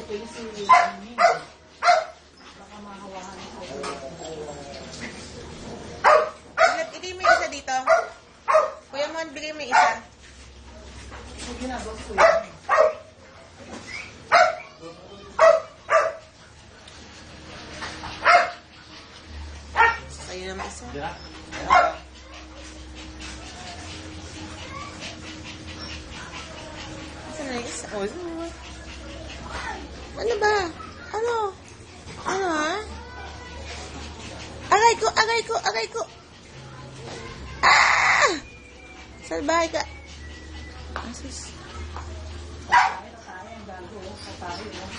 yung si baka mahawahan ko. Ibigay mo yung isa dito. Kuya Mon, bigay mo yung isa. Ang ginagawa ko yun. Ayun naman isa. Saan na yung isa? Oh, saan na? Ano ba? Ano? Ano ha? Aray ko! Aray ko! Aray ko! Ah! Salbahay ka. Asus. Sayang, gago. Patay, oh.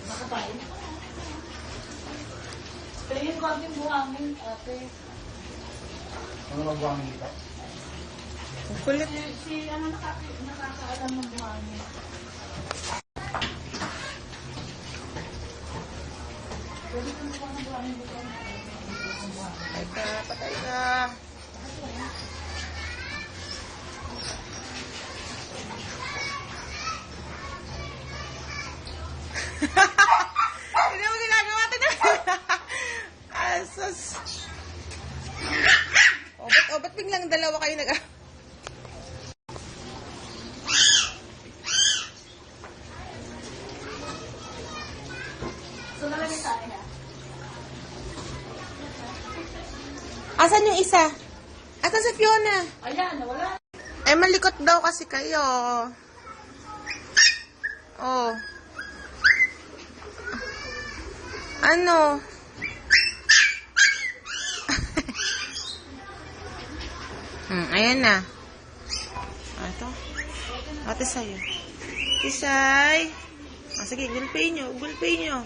Makapay. Pero yung konting buhangin, ate. Ano magbuhangin dito? Ang kulit. Si ano nakakaalam ng buhangin. Pwede kang buka ng buhangin dito. Patay ka. Patay ka. Hindi mo ginagawa. Asus. O, ba't biglang dalawa kayo nag... So, nalagay tayo na. Asan yung isa? Asan si Fiona? Ayan, nawala. Eh, malikot daw kasi kayo. Oh. Ano? Ayan na. Ito. Ate sa'yo. Tisay. Sige, gulpay nyo. Gulpay nyo.